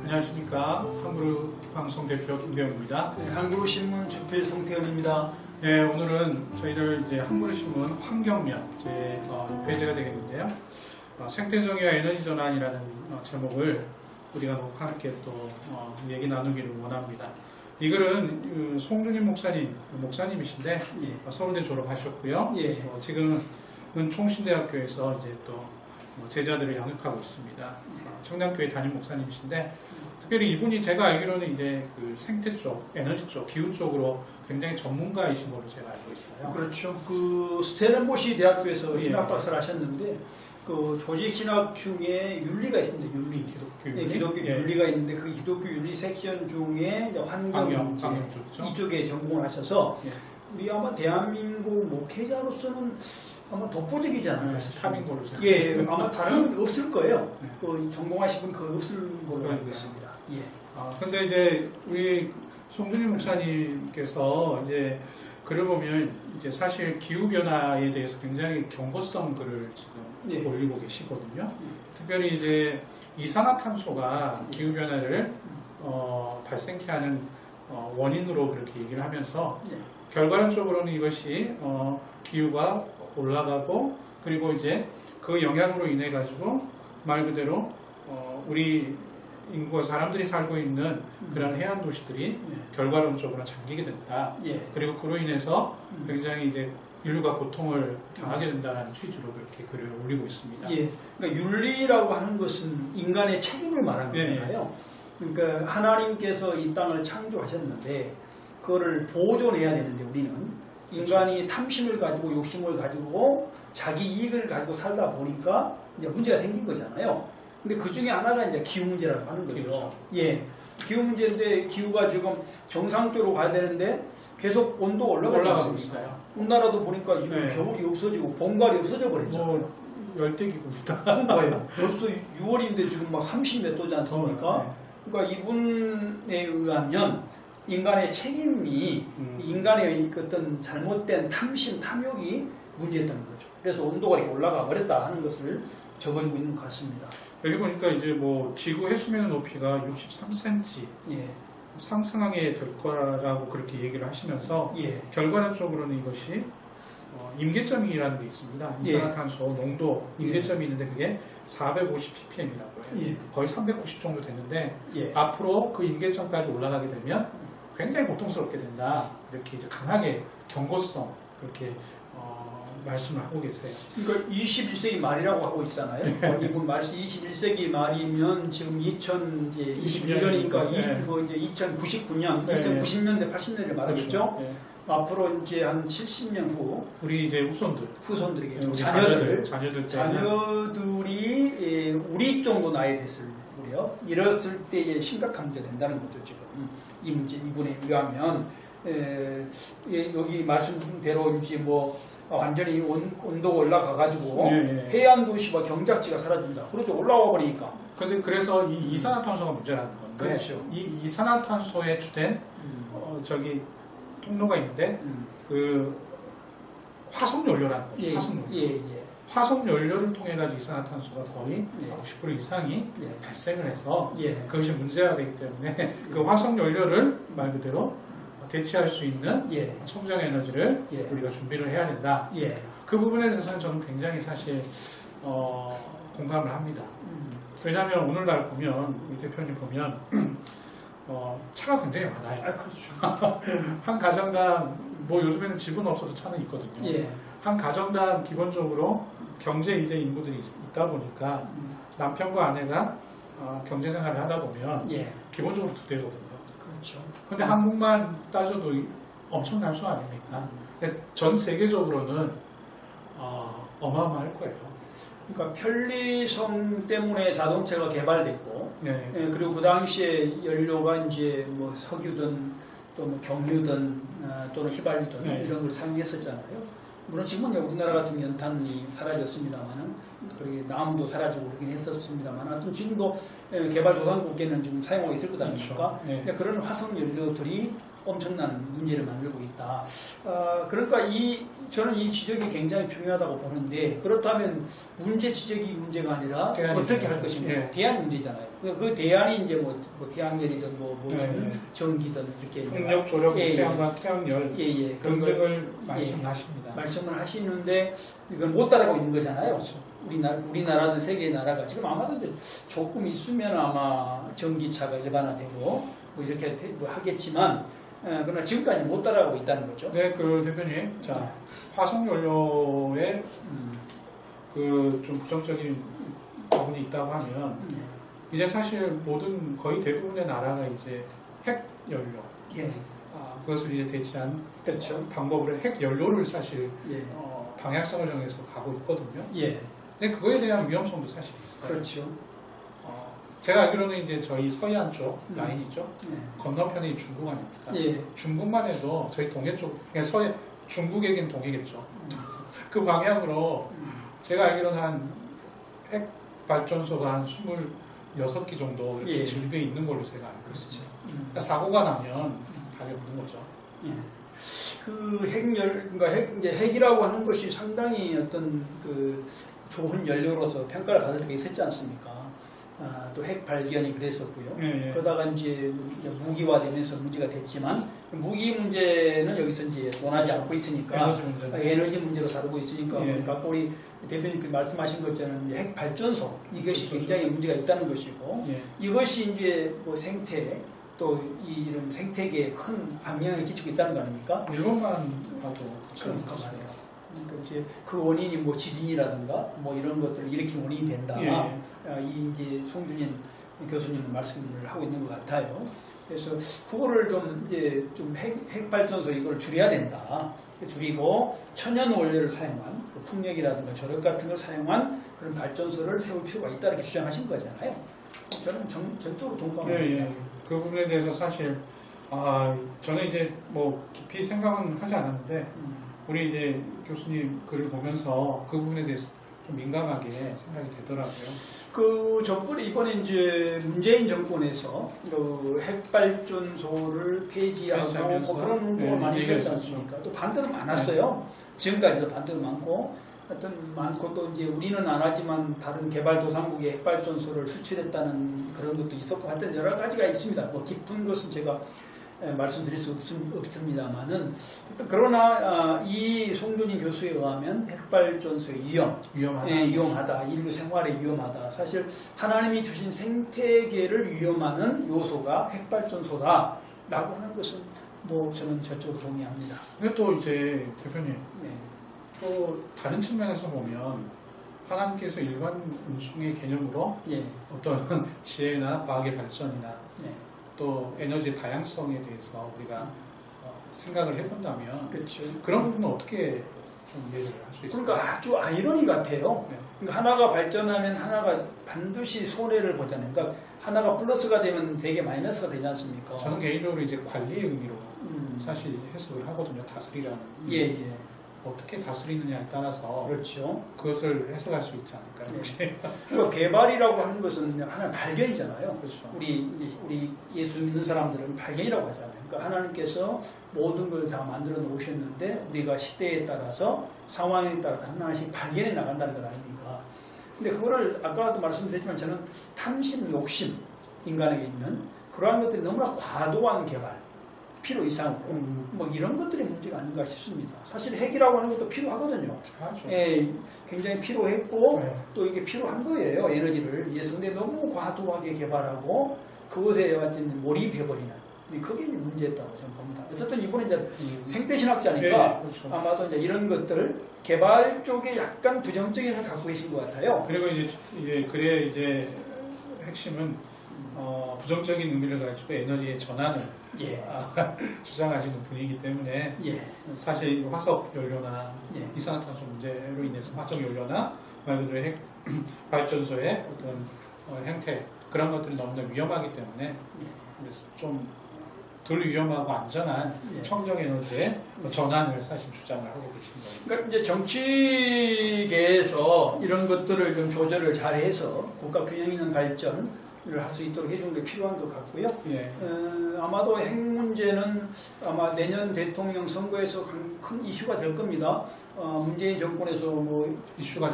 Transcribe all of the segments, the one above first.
안녕하십니까. 한그룹 방송 대표 김대웅입니다. 네, 한그룹신문 주필 송태현입니다. 네, 오늘은 저희들 이제 한그룹신문 환경면 제 페이지가 되겠는데요. 생태정의와 에너지 전환이라는 제목을 우리가 함께 또 얘기 나누기를 원합니다. 이 글은 송준임 목사님이신데 예. 서울대 졸업하셨고요. 예. 지금은 총신대학교에서 이제 또 제자들을 양육하고 있습니다. 청량교회 담임 목사님이신데 특별히 이분이 제가 알기로는 이제 그 생태 쪽, 에너지 쪽, 기후 쪽으로 굉장히 전문가이신 걸로 제가 알고 있어요. 그렇죠. 그 스텔렌보시 대학교에서 예. 신학 박사를 하셨는데 그 조직 신학 중에 윤리가 있습니다. 윤리. 기독교 네, 윤리? 기독교 예. 윤리가 있는데 그 기독교 윤리 섹션 중에 이제 환경 문제 이쪽에 전공을 하셔서 예. 우리 아마 대한민국 목회자로서는 아마 독보적이지 않을까 싶습니다. 3인 걸로 제가. 예, 아마 다른 없을 거예요. 네. 그 전공하신 분 거의 없을 걸로 알고 그러니까요. 있습니다. 예. 근데 이제 우리 송준임 목사님께서 이제 글을 보면 이제 사실 기후 변화에 대해서 굉장히 경고성 글을 지금 예. 올리고 계시거든요. 특별히 이제 이산화탄소가 기후 변화를 발생케 하는 원인으로 그렇게 얘기를 하면서 예. 결과론적으로는 이것이 기후가 올라가고 그리고 이제 그 영향으로 인해 가지고 말 그대로 우리 인구가 사람들이 살고 있는 그런 해안 도시들이 결과론적으로 잠기게 된다. 예. 그리고 그로 인해서 굉장히 이제 인류가 고통을 당하게 된다는 취지로 그렇게 글을 올리고 있습니다. 예. 그러니까 윤리라고 하는 것은 인간의 책임을 말하는 거잖아요. 그러니까 하나님께서 이 땅을 창조하셨는데 그거를 보존해야 되는데 우리는 인간이 탐심을 가지고 욕심을 가지고 자기 이익을 가지고 살다 보니까 이제 문제가 생긴 거잖아요. 근데 그 중에 하나가 이제 기후 문제라고 하는 거죠. 그렇죠. 예. 기후 문제인데 기후가 지금 정상적으로 가야 되는데 계속 온도가 올라가고 있어요. 우리나라도 보니까 지금 네. 겨울이 없어지고 봄가을이 없어져 버렸잖아요. 열대기구입니다. 그러니까요. 벌써 6월인데 지금 막 30몇 도지 않습니까? 네. 그러니까 이분에 의하면 인간의 책임이 인간의 어떤 잘못된 탐심, 탐욕이 문제였다는 거죠. 그래서 온도가 이렇게 올라가 버렸다 하는 것을 적어주고 있는 것 같습니다. 여기 보니까 이제 뭐 지구 해수면 높이가 63cm 예. 상승하게 될 거라고 그렇게 얘기를 하시면서 예. 결과론적으로는 이것이 임계점이라는 게 있습니다. 이산화탄소 농도 임계점이 있는데 그게 450 ppm이라고 해요. 예. 거의 390 정도 되는데 예. 앞으로 그 임계점까지 올라가게 되면 굉장히 고통스럽게 된다. 이렇게 이제 강하게 경고성 그렇게 말씀을 하고 계세요. 그러니까 21세기 말이라고 하고 있잖아요. 이분 말씀 21세기 말이면 지금 2021년이니까 네. 이제 2099년, 네. 2090년대, 80년대를 말하겠죠. 그렇죠. 네. 앞으로 이제 한 70년 후 우리 이제 후손들이겠죠. 우리 자녀들이 때는 우리 정도 나이 됐을 무렵 이랬을 때에 심각한 문제 된다는 거죠. 지금 이 문제 이분에 의하면 여기 말씀대로 이제 뭐 완전히 온도가 올라가가지고 해안 도시와 경작지가 사라진다. 그렇죠. 올라와 버리니까. 근데 그래서 이 이산화탄소가 문제라는 건데 그렇죠. 이 이산화탄소에 주된 저기 통로가 있는데 그 화석 연료라는 거죠. 예, 화석 연료. 예. 화석 연료를 통해 가지고 이산화탄소가 거의 90% 이상이 발생을 해서 그것이 문제가 되기 때문에 그 화석 연료를 말 그대로 대체할 수 있는 청정 에너지를 우리가 준비를 해야 된다. 그 부분에 대해서는 저는 굉장히 사실 공감을 합니다. 왜냐하면 오늘날 보면 우리 대표님 보면 차가 굉장히 많아요. 그렇죠. 한 가정당 뭐 요즘에는 집은 없어도 차는 있거든요. 한 가정당 기본적으로 경제 이제 인구들이 있다 보니까 남편과 아내가 경제 생활을 하다 보면 기본적으로 2대거든요. 그렇죠. 근데 한국만 따져도 엄청난 수 아닙니까? 전 세계적으로는 어마어마할 거예요. 그러니까 편리성 때문에 자동차가 개발됐고, 그리고 그 당시에 연료가 이제 뭐 석유든 또 뭐 경유든 또는 휘발유든 이런 걸 사용했었잖아요. 물론 지금은 우리나라 같은 연탄이 사라졌습니다만은, 그리고 나무도 사라지고 그러긴 했었습니다만, 하여튼 지금도 개발도상국에는 지금 사용하고 있을 것 아닙니까? 그렇죠. 그런 화석 연료들이 엄청난 문제를 만들고 있다. 그러니까 이 저는 이 지적이 굉장히 중요하다고 보는데 그렇다면 문제 지적이 문제가 아니라 어떻게 할 것인가 예. 대안 문제잖아요. 그 대안이 이제 뭐 태양열이든 전기든 이렇게 풍력, 조력, 태양광, 태양열 등등을 말씀하십니다. 말씀을 하시는데 이걸 못 따라가고 있는 거잖아요. 그렇죠. 우리나라든 세계 나라가 지금 아마도 이제 조금 있으면 아마 전기차가 일반화되고 뭐 이렇게 하겠지만 그러나 지금까지 못 따라가고 있다는 거죠. 네, 그 대표님, 자 화석 연료에 그 좀 부정적인 부분이 있다고 하면 이제 사실 거의 대부분의 나라가 이제 핵 연료, 그것을 이제 대체한 그렇죠. 방법으로 핵 연료를 사실 방향성을 정해서 가고 있거든요. 근데 그거에 대한 위험성도 사실 있어요. 그렇죠. 제가 알기로는 이제 저희 서해안 쪽 라인이죠. 건너편이 중국 아닙니까? 중국만 해도 저희 동해 쪽, 그러니까 중국에겐 동해겠죠. 그 방향으로 제가 알기로는 한 핵 발전소가 한 26기 정도 이렇게 진입해 있는 걸로 제가 알고 있어요. 그러니까 사고가 나면 답이 없는 거죠. 그러니까 핵이라고 하는 것이 상당히 어떤 그 좋은 연료로서 평가를 받을 때가 있었지 않습니까? 또 핵 발견이 그랬었고요. 그러다가 이제 무기화되면서 문제가 됐지만 무기 문제는 여기서 이제 논하지 않고 있으니까 에너지 문제로 다루고 있으니까 그러니까 아까 우리 대표님께서 말씀하신 것처럼 핵 발전소 이것이 굉장히 문제가 있다는 것이고 이것이 이제 뭐 생태 또 이런 생태계에 큰 악영향을 끼치고 있다는 거 아닙니까? 일본만 봐도 그러니까 말이에요. 그러니까 이제 그 원인이 뭐 지진이라든가 뭐 이런 것들을 일으킨 원인이 된다. 이 이제 송준인 교수님 말씀을 하고 있는 것 같아요. 그래서 그거를 좀 이제 핵 발전소 이걸 줄여야 된다. 줄이고 천연 원료를 사용한 그 풍력이라든가 조력 같은 걸 사용한 그런 발전소를 세울 필요가 있다 이렇게 주장하신 거잖아요. 저는 전적으로 동감합니다. 그 부분에 대해서 사실 저는 이제 뭐 깊이 생각은 하지 않았는데 우리 이제 교수님 글을 보면서 그 부분에 대해서 좀 민감하게 생각이 되더라고요. 그 정권에 이번에 이제 문재인 정권에서 그 핵발전소를 폐지하고 뭐 그런 운동을 많이 했지 않습니까? 또 반대도 많았어요. 지금까지도 반대도 많고 또 이제 우리는 안 하지만 다른 개발도상국에 핵발전소를 수출했다는 그런 것도 있었고 하여튼 여러 가지가 있습니다. 뭐 깊은 것은 제가 말씀드릴 수 없습니다만은 그러나 이 송준인 교수에 의하면 핵발전소의 위험하다. 인류 생활에 위험하다. 사실 하나님이 주신 생태계를 위험하는 요소가 핵발전소다 라고 하는 것은 뭐 저는 전적으로 동의합니다. 근데 또 이제 대표님 또 다른 측면에서 보면 하나님께서 일반 운송의 개념으로 어떤 지혜나 과학의 발전이나 또 에너지 다양성에 대해서 우리가 생각을 해본다면 그런 부분은 어떻게 좀 이해를 할 수 있을까요? 그러니까 아주 아이러니 같아요. 그러니까 하나가 발전하면 하나가 반드시 손해를 보잖아요. 그러니까 하나가 플러스가 되면 되게 마이너스가 되지 않습니까? 저는 개인적으로 이제 관리의 의미로 사실 해석을 하거든요. 다스리라는. 어떻게 다스리느냐에 따라서 그렇죠. 그것을 해석할 수 있지 않을까요? 그러니까 개발이라고 하는 것은 하나의 발견이잖아요. 그렇죠. 우리 예수 믿는 사람들은 발견이라고 하잖아요. 그러니까 하나님께서 모든 걸 다 만들어 놓으셨는데 우리가 시대에 따라서 상황에 따라서 하나씩 발견해 나간다는 것 아닙니까? 근데 그거를 아까도 말씀드렸지만 저는 탐심, 욕심, 인간에게 있는 그러한 것들이 너무나 과도한 개발 필요 이상으로 뭐 이런 것들이 문제가 아닌가 싶습니다. 사실 핵이라고 하는 것도 필요하거든요. 굉장히 필요했고 또 이게 필요한 거예요. 에너지를 위해서. 근데 너무 과도하게 개발하고 그것에 완전 몰입해버리는 그게 이제 문제였다고 저는 봅니다. 어쨌든 이번에 이제 생태신학자니까 아마도 이제 이런 것들 개발 쪽에 약간 부정적인 생각을 갖고 계신 것 같아요. 그리고 이제 그래 이제 핵심은 부정적인 의미를 가지고 에너지의 전환을 주장하시는 분이기 때문에 사실 화석 연료나 이산화탄소 문제로 인해서 화석 연료나 말 그대로 핵 발전소의 어떤 형태 그런 것들이 너무나 위험하기 때문에 그래서 좀 덜 위험하고 안전한 청정 에너지의 전환을 사실 주장을 하고 계신 거예요. 그러니까 이제 정치계에서 이런 것들을 좀 조절을 잘해서 국가 균형 있는 발전 할 수 있도록 해주는 게 필요한 것 같고요. 아마도 핵 문제는 아마 내년 대통령 선거에서 큰 이슈가 될 겁니다. 문재인 정권에서 뭐 이슈가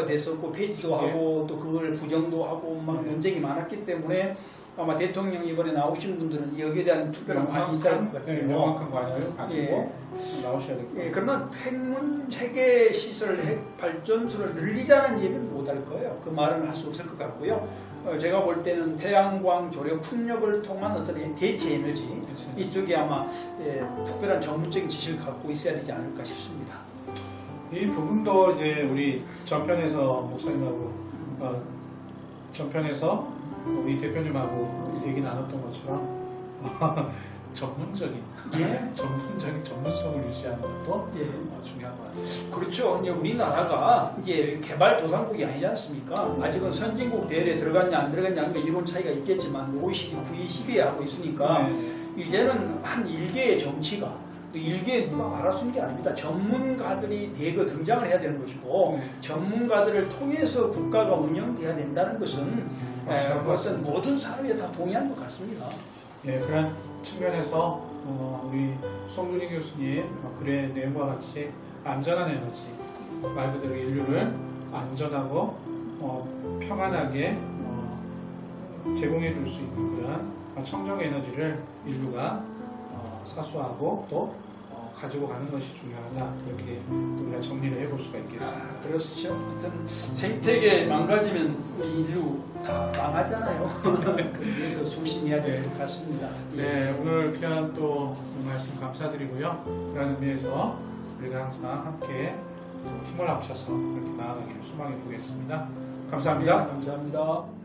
됐었고 폐지도 하고 또 그걸 부정도 하고 막 논쟁이 많았기 때문에 아마 대통령 이번에 나오신 분들은 여기에 대한 특별한 관심이 있을 것 같아요. 명확한 관여를 가지고 나오셔야 될 것 같아요. 그러나 핵 시설, 핵 발전소를 늘리자는 얘기는 못 할 거예요. 그 말은 할 수 없을 것 같고요. 제가 볼 때는 태양광, 조력, 풍력을 통한 어떤 대체 에너지 이쪽이 아마 특별한 전문적인 지식을 갖고 있어야 되지 않을까 싶습니다. 이 부분도 이제 우리 전편에서 목사님하고 전편에서 우리 대표님하고 얘기 나눴던 것처럼 전문적인 전문성을 유지하는 것도 중요한 것 같아요. 그렇죠. 우리나라가 이게 개발도상국이 아니지 않습니까? 아직은 선진국 대열에 들어갔냐 안 들어갔냐 하는 이론 차이가 있겠지만 OECD, V20에 하고 있으니까 이제는 한 일개의 정치가 일개 누가 알아쓰는 게 아닙니다. 전문가들이 대거 등장을 해야 되는 것이고 전문가들을 통해서 국가가 운영돼야 된다는 것은 그것은 모든 사람이 다 동의한 것 같습니다. 그런 측면에서 우리 송준희 교수님 글의 내용과 같이 안전한 에너지, 말 그대로 인류를 안전하고 평안하게 제공해 줄 수 있는 그런 청정 에너지를 인류가 사수하고 또 가지고 가는 것이 중요하다. 이렇게 우리가 정리를 해볼 수가 있겠습니다. 그렇죠. 어떤 생태계 망가지면 우리 인류 다 망하잖아요. 그래서 조심해야 될 것 같습니다. 오늘 귀한 또 말씀 감사드리고요. 그런 의미에서 우리가 항상 함께 힘을 합쳐서 이렇게 나아가기를 소망해 보겠습니다. 감사합니다. 감사합니다.